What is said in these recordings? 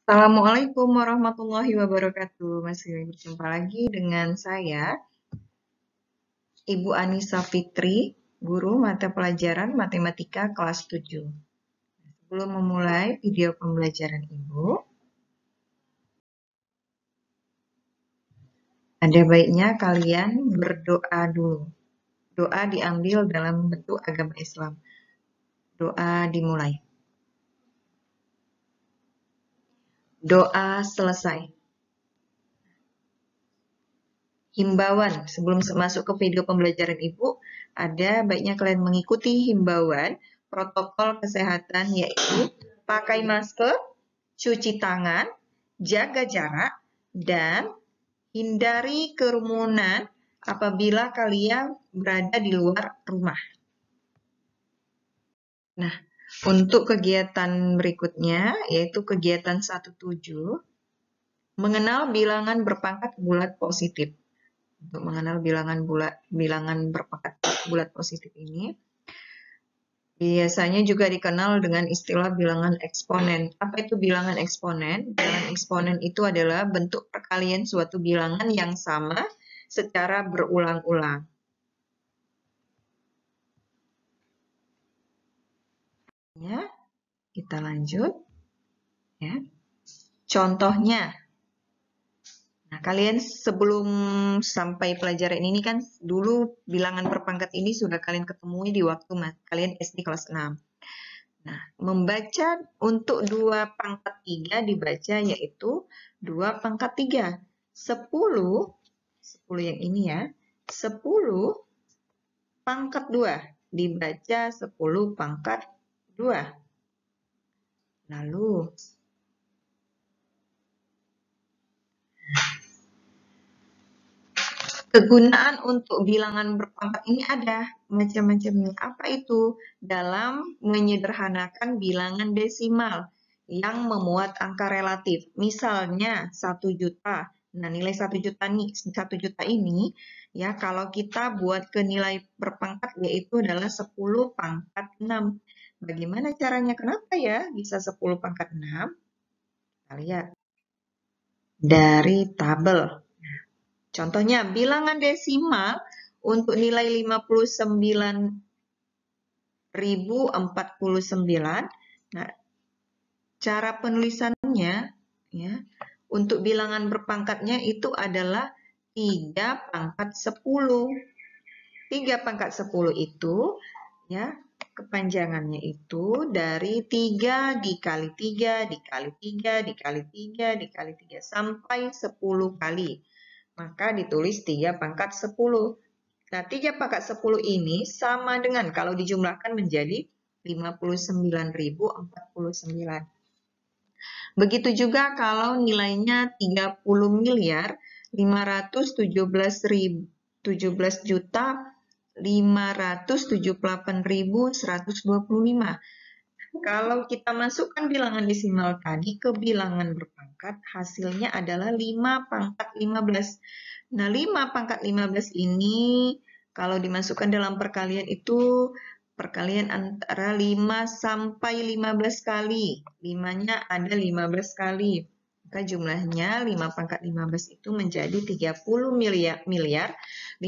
Assalamualaikum warahmatullahi wabarakatuh. Masih berjumpa lagi dengan saya, Ibu Anissa Fitri, guru mata pelajaran matematika kelas 7. Sebelum memulai video pembelajaran Ibu, ada baiknya kalian berdoa dulu. Doa diambil dalam bentuk agama Islam. Doa dimulai. Doa selesai. Himbauan, sebelum masuk ke video pembelajaran Ibu, ada baiknya kalian mengikuti himbauan protokol kesehatan, yaitu pakai masker, cuci tangan, jaga jarak, dan hindari kerumunan apabila kalian berada di luar rumah. Nah, untuk kegiatan berikutnya, yaitu kegiatan 17, mengenal bilangan berpangkat bulat positif. Untuk mengenal bilangan berpangkat bulat positif ini, biasanya juga dikenal dengan istilah bilangan eksponen. Apa itu bilangan eksponen? Bilangan eksponen itu adalah bentuk perkalian suatu bilangan yang sama secara berulang-ulang. Ya, kita lanjut. Ya. Contohnya, nah, kalian sebelum sampai pelajaran ini kan dulu bilangan berpangkat ini sudah kalian ketemui di waktu kalian SD kelas 6. Nah, membaca untuk 2 pangkat 3 dibaca yaitu 2 pangkat 3. 10 yang ini ya, 10 pangkat 2 dibaca 10 pangkat 2. Lalu, kegunaan untuk bilangan berpangkat ini ada macam-macamnya. Apa itu? Dalam menyederhanakan bilangan desimal yang memuat angka relatif. Misalnya 1 juta. Nah, nilai 1 juta ini ya kalau kita buat ke nilai berpangkat yaitu adalah 10 pangkat 6. Bagaimana caranya? Kenapa ya bisa 10 pangkat 6? Kita lihat dari tabel. Contohnya, bilangan desimal untuk nilai 59.049. Nah, cara penulisannya ya, untuk bilangan berpangkatnya itu adalah 3 pangkat 10. 3 pangkat 10 itu ya, kepanjangannya itu dari 3 dikali 3 dikali 3 dikali 3 dikali 3 sampai 10 kali. Maka ditulis 3 pangkat 10. Nah, 3 pangkat 10 ini sama dengan kalau dijumlahkan menjadi 59.049. Begitu juga kalau nilainya 30 miliar 517 juta 578.125. Kalau kita masukkan bilangan desimal tadi ke bilangan berpangkat, hasilnya adalah 5 pangkat 15. Nah, 5 pangkat 15 ini kalau dimasukkan dalam perkalian itu perkalian antara 5 sampai 15 kali. 5-nya ada 15 kali. Maka jumlahnya 5 pangkat 15 itu menjadi 30 miliar 517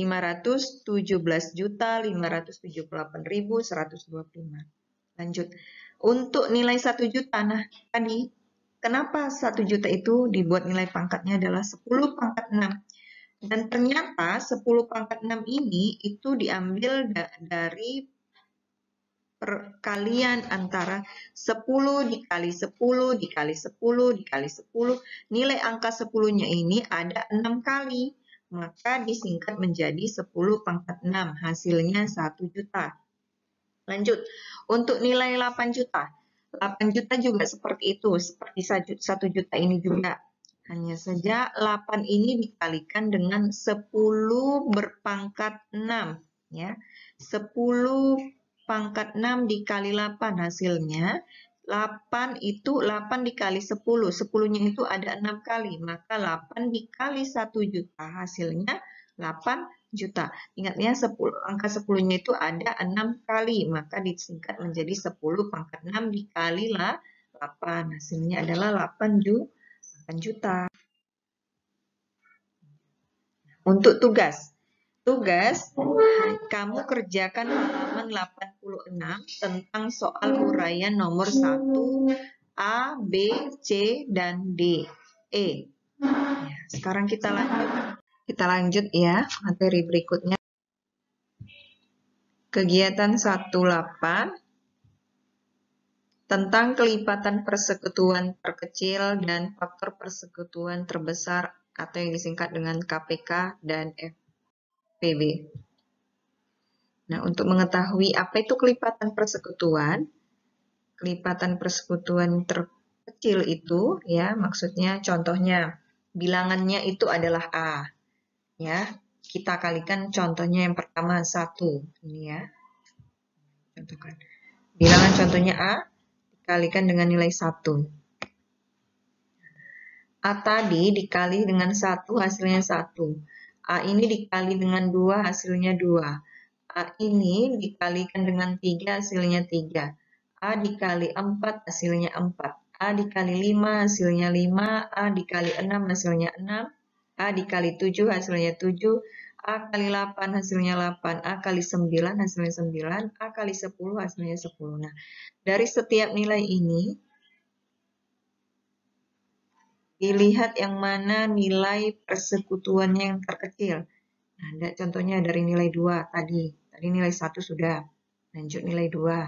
juta 578.125. Lanjut. Untuk nilai 1 juta, nah tadi kenapa 1 juta itu dibuat nilai pangkatnya adalah 10 pangkat 6. Dan ternyata 10 pangkat 6 ini itu diambil dari perkalian antara 10 dikali 10 dikali 10 dikali 10. Nilai angka 10-nya ini ada 6 kali. Maka disingkat menjadi 10 pangkat 6. Hasilnya 1 juta. Lanjut. Untuk nilai 8 juta. 8 juta juga seperti itu. Seperti 1 juta ini juga. Hanya saja 8 ini dikalikan dengan 10 berpangkat 6. Ya. 10 pangkat 6 dikali 8 hasilnya. 8 itu 8 dikali 10. 10-nya itu ada 6 kali. Maka 8 dikali 1 juta hasilnya 8 juta. Ingat ya, angka 10-nya itu ada 6 kali. Maka disingkat menjadi 10 pangkat 6 dikalilah 8. Hasilnya adalah 8 juta. Untuk tugas, kamu kerjakan halaman 86 tentang soal uraian nomor 1, A, B, C, dan D, E. Ya, sekarang kita lanjut ya, materi berikutnya. Kegiatan 18 tentang kelipatan persekutuan terkecil dan faktor persekutuan terbesar atau yang disingkat dengan KPK dan FPB. Nah, untuk mengetahui apa itu kelipatan persekutuan terkecil itu ya, maksudnya contohnya bilangannya itu adalah A. Ya, kita kalikan contohnya yang pertama 1. Ini ya. Contohkan. Bilangan contohnya A dikalikan dengan nilai 1. A tadi dikali dengan 1 hasilnya 1. A ini dikali dengan 2 hasilnya 2. A ini dikalikan dengan 3 hasilnya 3. A dikali 4 hasilnya 4. A dikali 5 hasilnya 5. A dikali 6 hasilnya 6. A dikali 7 hasilnya 7. A kali 8 hasilnya 8. A kali 9 hasilnya 9. A kali 10 hasilnya 10. Nah, dari setiap nilai ini, dilihat yang mana nilai persekutuannya yang terkecil. Nah, contohnya dari nilai 2 tadi. Tadi nilai 1 sudah. Lanjut nilai 2.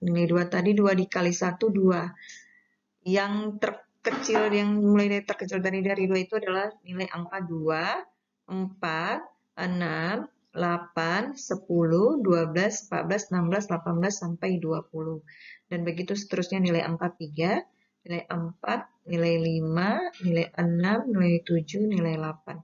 Nilai 2 tadi 2 dikali 1, 2. Yang terkecil, yang mulai dari terkecil dari 2 itu adalah nilai angka 2, 4, 6, 8, 10, 12, 14, 16, 18, sampai 20. Dan begitu seterusnya nilai angka 3, nilai 4, nilai 5, nilai 6, nilai 7, nilai 8.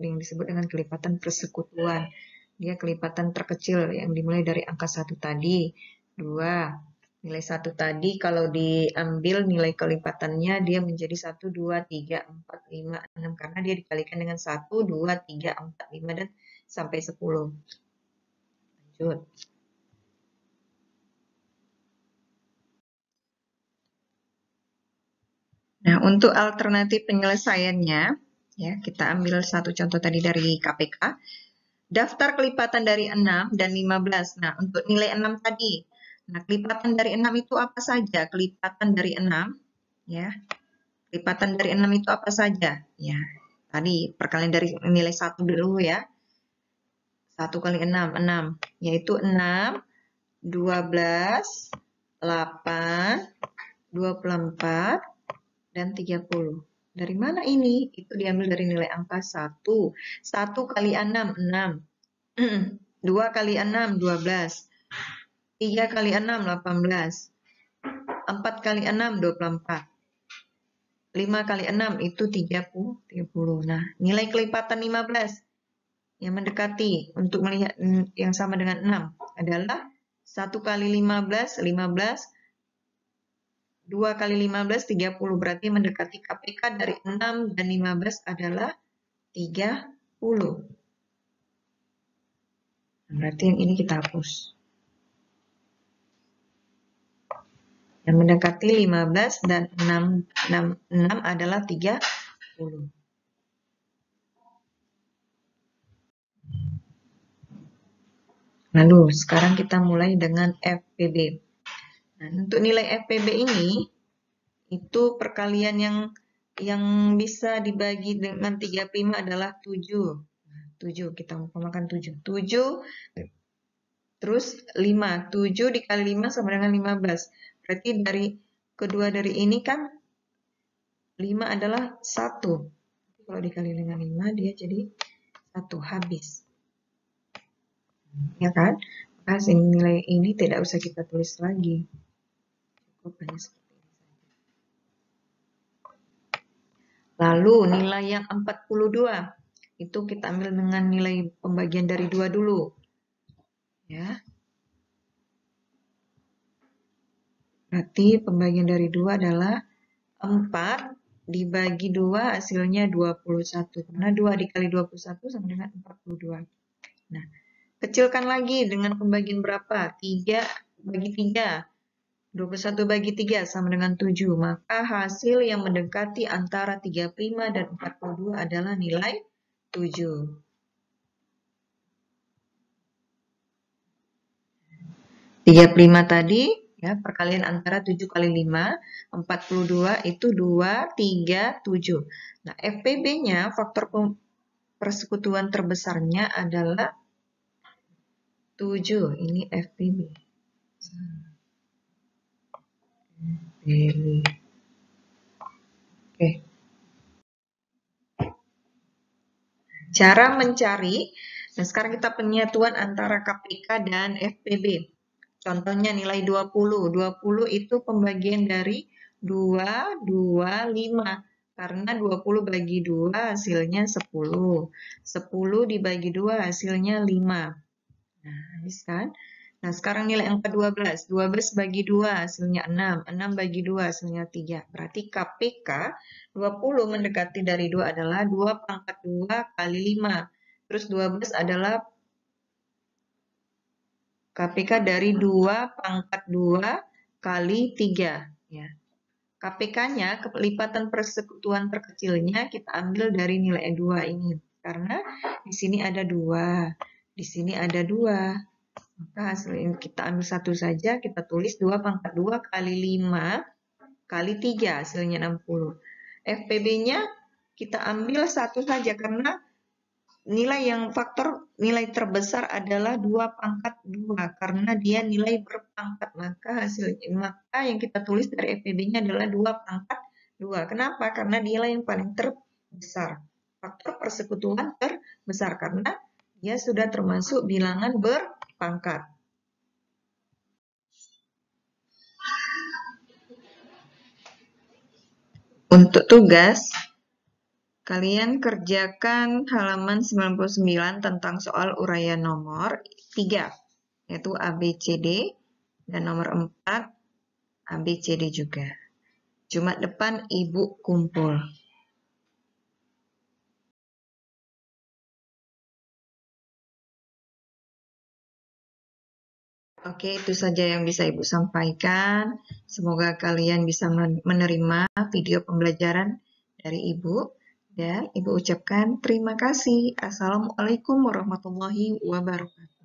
Yang disebut dengan kelipatan persekutuan. Dia kelipatan terkecil yang dimulai dari angka 1 tadi, 2. Nilai 1 tadi kalau diambil nilai kelipatannya dia menjadi 1, 2, 3, 4, 5, 6. Karena dia dikalikan dengan 1, 2, 3, 4, 5, dan sampai 10. Lanjut. Nah, untuk alternatif penyelesaiannya, ya, kita ambil satu contoh tadi dari KPK. Daftar kelipatan dari 6 dan 15. Nah, untuk nilai 6 tadi. Nah, kelipatan dari 6 itu apa saja? Kelipatan dari 6, ya. Kelipatan dari 6 itu apa saja? Ya, tadi perkalian dari nilai 1 dulu ya. 1 kali 6, 6. Yaitu 6, 12, 8, 24, dan 30. Dari mana ini? Itu diambil dari nilai angka 1. 1 kali 6, 6. 2 kali 6, 12. 3 kali 6, 18. 4 kali 6, 24. 5 kali 6 itu 30. Nah, nilai kelipatan 15 yang mendekati untuk melihat yang sama dengan 6 adalah 1 kali 15, 15. 2 kali 15, 30. Berarti mendekati KPK dari 6 dan 15 adalah 30. Berarti yang ini kita hapus. Yang mendekati 15 dan 6 adalah 30. Lalu, sekarang kita mulai dengan FPB. Nah, untuk nilai FPB ini, itu perkalian yang bisa dibagi dengan 35 adalah 7. 7, kita umpamakan 7. 7, terus 5. 7 dikali 5 sama dengan 15. Berarti kedua dari ini kan 5 adalah 1. Kalau dikali dengan 5, dia jadi 1. Habis. Ya kan? Maka nilai ini tidak usah kita tulis lagi. Cukup hanya seperti ini saja. Lalu nilai yang 42. Itu kita ambil dengan nilai pembagian dari 2 dulu. Ya. Berarti pembagian dari 2 adalah 4 dibagi 2 hasilnya 21. Karena 2 dikali 21 sama dengan 42. Nah, kecilkan lagi dengan pembagian berapa? 3 bagi 3. 21 bagi 3 sama dengan 7. Maka hasil yang mendekati antara 35 dan 42 adalah nilai 7. 35 tadi, ya, perkalian antara 7 kali 5, 42 itu 2, 3, 7. Nah, FPB-nya, faktor persekutuan terbesarnya adalah 7. Ini FPB. Oke. Cara mencari, nah sekarang kita penyatuan antara KPK dan FPB. Contohnya nilai 20. 20 itu pembagian dari 2, 2, 5. Karena 20 bagi 2 hasilnya 10. 10 dibagi 2 hasilnya 5. Nah, habis kan? Nah, sekarang nilai angka 12. 12 bagi 2 hasilnya 6. 6 bagi 2 hasilnya 3. Berarti KPK 20 mendekati dari 2 adalah 2 pangkat 2 kali 5. Terus 12 adalah KPK dari 2 pangkat 2 kali 3. Ya. KPK-nya, kelipatan persekutuan terkecilnya, kita ambil dari nilai 2 ini. Karena di sini ada 2. Di sini ada 2. Maka hasil ini kita ambil satu saja, kita tulis 2 pangkat 2 kali 5 kali 3, hasilnya 60. FPB-nya kita ambil satu saja karena faktor nilai terbesar adalah 2 pangkat 2 karena dia nilai berpangkat. Maka yang kita tulis dari FPB-nya adalah 2 pangkat 2. Kenapa? Karena dialah yang paling terbesar. Faktor persekutuan terbesar karena dia sudah termasuk bilangan berpangkat. Untuk tugas, kalian kerjakan halaman 99 tentang soal uraian nomor 3, yaitu ABCD, dan nomor 4, ABCD juga. Jumat depan Ibu kumpul. Oke, itu saja yang bisa Ibu sampaikan. Semoga kalian bisa menerima video pembelajaran dari Ibu. Dan Ibu ucapkan terima kasih. Assalamualaikum warahmatullahi wabarakatuh.